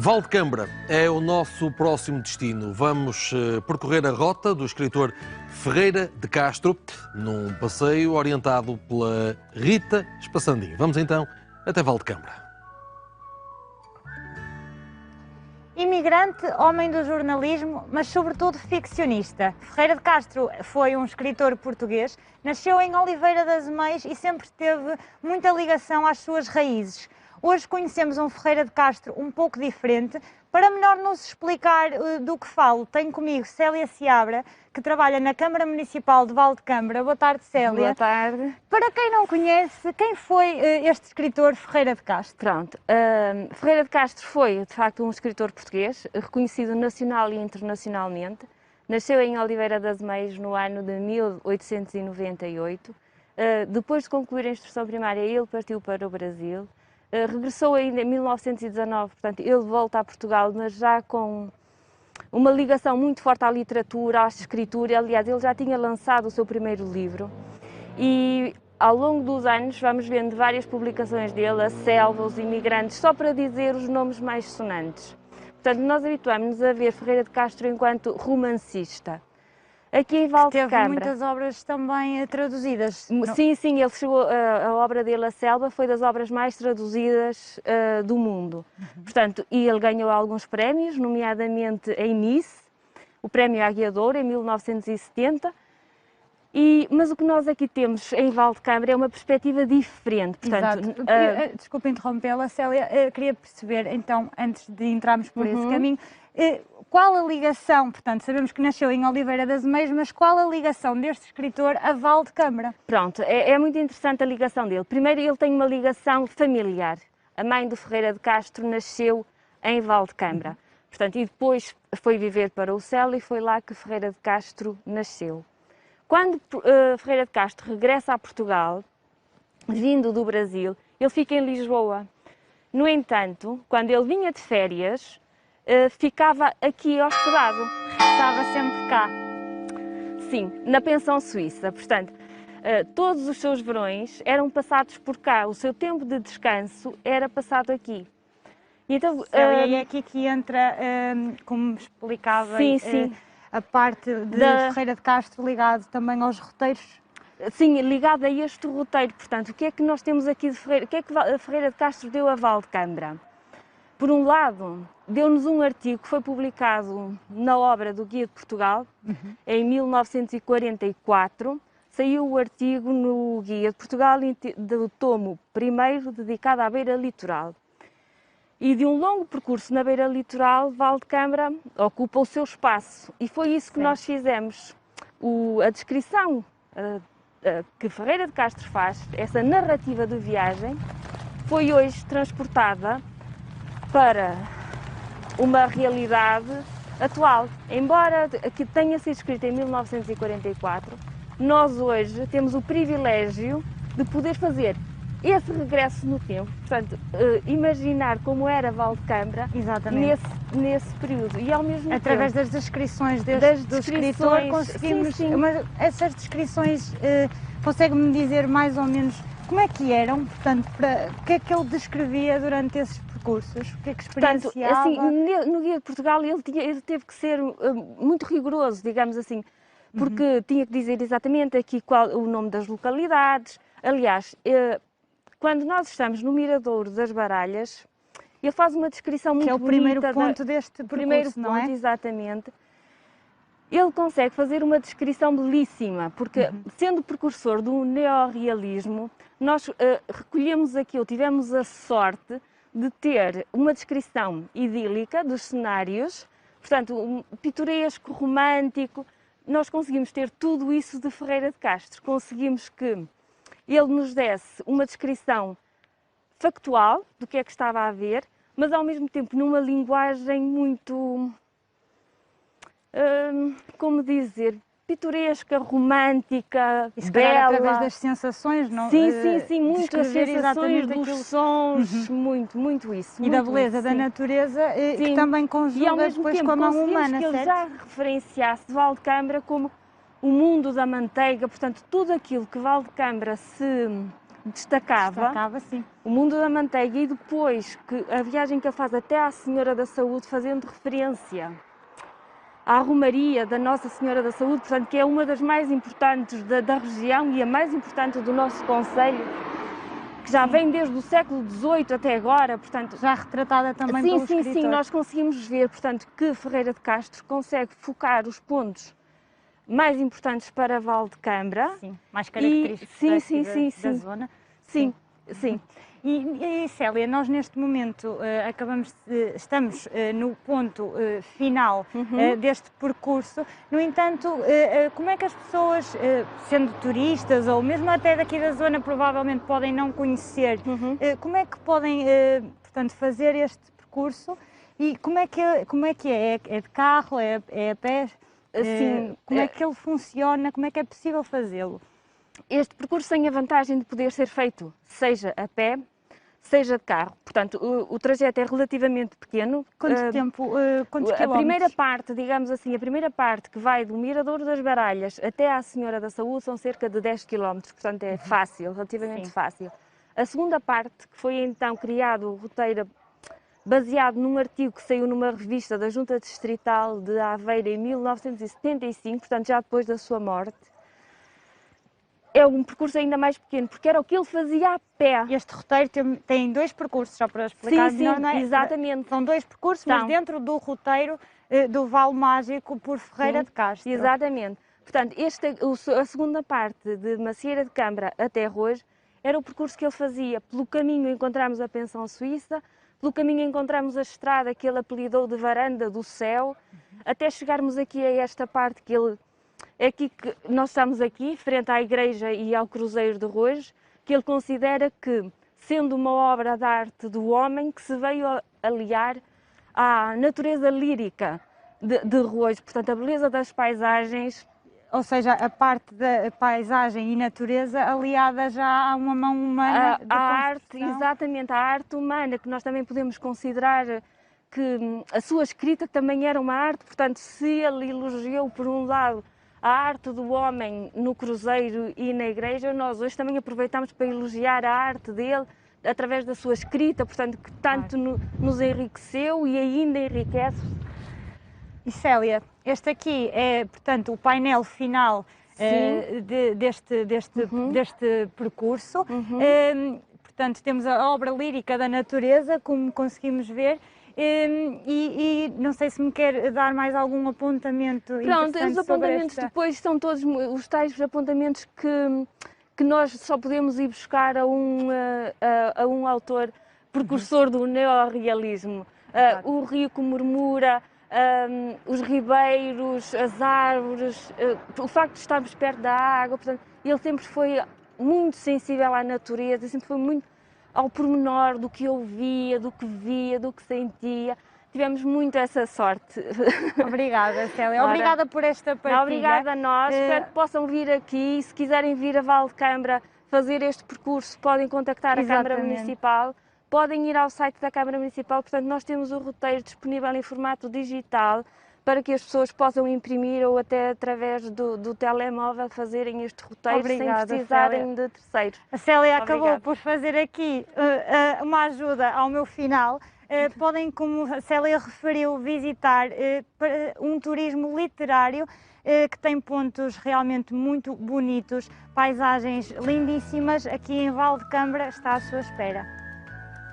Valdecâmara é o nosso próximo destino. Vamos percorrer a rota do escritor Ferreira de Castro, num passeio orientado pela Rita Espaçandim. Vamos então até Valdecâmara. Imigrante, homem do jornalismo, mas sobretudo ficcionista. Ferreira de Castro foi um escritor português, nasceu em Oliveira das Meias e sempre teve muita ligação às suas raízes. Hoje conhecemos um Ferreira de Castro um pouco diferente. Para melhor nos explicar do que falo, tenho comigo Célia Seabra, que trabalha na Câmara Municipal de Valdecâmara. Boa tarde, Célia. Boa tarde. Para quem não conhece, quem foi este escritor Ferreira de Castro? Pronto, Ferreira de Castro foi, de facto, um escritor português, reconhecido nacional e internacionalmente. Nasceu em Oliveira das Meias no ano de 1898. Depois de concluir a instrução primária, ele partiu para o Brasil. Regressou ainda em 1919, portanto, ele volta a Portugal, mas já com uma ligação muito forte à literatura, à escritura. Aliás, ele já tinha lançado o seu primeiro livro e ao longo dos anos vamos vendo várias publicações dele, A Selva, Os Imigrantes, só para dizer os nomes mais sonantes. Portanto, nós habituámos-nos a ver Ferreira de Castro enquanto romancista. Aqui em Valdecâmara. Teve muitas obras também traduzidas. Sim, ele chegou, a obra dele, A Selva, foi das obras mais traduzidas do mundo. Portanto, e ele ganhou alguns prémios, nomeadamente em Nice, o Prémio Águia de Ouro, em 1970. Mas o que nós aqui temos em Valdecâmara é uma perspectiva diferente. Portanto, desculpa interrompê-la, Célia, queria perceber, então, antes de entrarmos por esse caminho, qual a ligação, portanto, sabemos que nasceu em Oliveira das Meias, mas qual a ligação deste escritor a Valdecâmara? Pronto, é muito interessante a ligação dele. Primeiro, ele tem uma ligação familiar. A mãe do Ferreira de Castro nasceu em Valdecâmara. Portanto, e depois foi viver para o Céu e foi lá que Ferreira de Castro nasceu. Quando Ferreira de Castro regressa a Portugal, vindo do Brasil, ele fica em Lisboa. No entanto, quando ele vinha de férias, ficava aqui hospedado. Estava sempre cá. Sim, na pensão suíça. Portanto, todos os seus verões eram passados por cá. O seu tempo de descanso era passado aqui. Então, e é aqui que entra, como explicava, a parte de Ferreira de Castro ligado também aos roteiros. Sim, ligado a este roteiro. Portanto, o que é que nós temos aqui de Ferreira? O que é que a Ferreira de Castro deu a Valdecâmara? Por um lado, deu-nos um artigo que foi publicado na obra do Guia de Portugal, em 1944. Saiu o artigo no Guia de Portugal do tomo primeiro, dedicado à beira litoral. E de um longo percurso na beira litoral, Valdecâmara ocupa o seu espaço. E foi isso que nós fizemos. A descrição que Ferreira de Castro faz, essa narrativa de viagem, foi hoje transportada para uma realidade atual. Embora que tenha sido escrita em 1944, nós hoje temos o privilégio de poder fazer esse regresso no tempo, portanto, imaginar como era Valdecâmara nesse período. E ao mesmo através tempo, das descrições do escritor, conseguimos... Sim. Mas essas descrições, consegue-me dizer mais ou menos como é que eram? Portanto, o que é que ele descrevia durante esses percursos? O que é que experienciava? Portanto, assim, no Guia de Portugal ele teve que ser muito rigoroso, digamos assim, porque tinha que dizer exatamente aqui o nome das localidades. Aliás, quando nós estamos no Miradouro das Baralhas, ele faz uma descrição muito bonita. Que é o primeiro ponto deste percurso, não é? Exatamente. Ele consegue fazer uma descrição belíssima, porque sendo precursor do neorrealismo, nós recolhemos aquilo, tivemos a sorte de ter uma descrição idílica dos cenários, portanto, pitoresco, romântico. Nós conseguimos ter tudo isso de Ferreira de Castro. Conseguimos que ele nos desse uma descrição factual do que é que estava a ver, mas ao mesmo tempo numa linguagem muito, como dizer, pitoresca, romântica, e se bela. Através das sensações, não? Sim, muito as sensações dos sons, muito isso. E da beleza da natureza, que também conjuga depois com a mão humana, que ele certo? já referenciasse Valdecâmara como o mundo da manteiga, portanto, tudo aquilo que Valdecâmara se destacava sim. o mundo da manteiga, e depois que a viagem que ele faz até à Senhora da Saúde, fazendo referência à Romaria da Nossa Senhora da Saúde, portanto, que é uma das mais importantes da região e a mais importante do nosso concelho, que já vem desde o século XVIII até agora, portanto... Já retratada também sim, pelo sim, escritor. sim, nós conseguimos ver, portanto, que Ferreira de Castro consegue focar os pontos mais importantes para Valdecambra. Sim, mais característicos da zona. Sim, sim. E Célia, nós neste momento estamos no ponto final deste percurso. No entanto, como é que as pessoas, sendo turistas ou mesmo até daqui da zona, provavelmente podem não conhecer, como é que podem, portanto, fazer este percurso e como é que é? É de carro? É a pé? Como é que ele funciona? Como é que é possível fazê-lo? Este percurso tem a vantagem de poder ser feito seja a pé, seja de carro. Portanto, o trajeto é relativamente pequeno. Quanto tempo? Quantos quilómetros? A primeira parte, digamos assim, a primeira parte que vai do Mirador das Baralhas até à Senhora da Saúde são cerca de 10 km, portanto é fácil, relativamente fácil. A segunda parte, que foi então criado o roteiro baseado num artigo que saiu numa revista da Junta Distrital de Aveiro em 1975, portanto já depois da sua morte, é um percurso ainda mais pequeno, porque era o que ele fazia a pé. Este roteiro tem dois percursos, só para explicar melhor, não é? Exatamente. São dois percursos, mas dentro do roteiro do Vale Mágico por Ferreira de Castro. Exatamente. Portanto, a segunda parte de Macieira de Câmara até Rois era o percurso que ele fazia. Pelo caminho encontramos a Pensão Suíça, pelo caminho encontramos a estrada que ele apelidou de Varanda do Céu, até chegarmos aqui a esta parte que ele... É aqui que nós estamos aqui, frente à igreja e ao Cruzeiro de Rois, que ele considera que, sendo uma obra de arte do homem, que se veio aliar à natureza lírica de Rois, portanto, a beleza das paisagens. Ou seja, a parte da paisagem e natureza aliada já a uma mão humana. A arte, exatamente, a arte humana, que nós também podemos considerar que a sua escrita também era uma arte, portanto, se ele elogiou, por um lado, a arte do homem no Cruzeiro e na igreja, nós hoje também aproveitamos para elogiar a arte dele através da sua escrita, portanto, que tanto nos enriqueceu e ainda enriquece. E Célia, este aqui é, portanto, o painel final deste percurso. Portanto, temos a obra lírica da natureza, como conseguimos ver. E não sei se me quer dar mais algum apontamento. Pronto, os apontamentos depois são todos os tais apontamentos que nós só podemos ir buscar a um autor precursor do neorrealismo. O rio que murmura, os ribeiros, as árvores, o facto de estarmos perto da água, portanto, ele sempre foi muito sensível à natureza, sempre foi muito ao pormenor do que ouvia, do que via, do que sentia. Tivemos muito essa sorte. Obrigada, Célia. Obrigada por esta partilha. Obrigada a nós. Espero que possam vir aqui. Se quiserem vir a Valdecambra fazer este percurso, podem contactar a Câmara Municipal. Podem ir ao site da Câmara Municipal. Portanto, nós temos o roteiro disponível em formato digital para que as pessoas possam imprimir ou até através do telemóvel fazerem este roteiro. Obrigada, sem precisarem Célia. De terceiros. A Célia acabou por fazer aqui uma ajuda ao meu final. Podem, como a Célia referiu, visitar um turismo literário que tem pontos realmente muito bonitos, paisagens lindíssimas. Aqui em Valdecambra está à sua espera.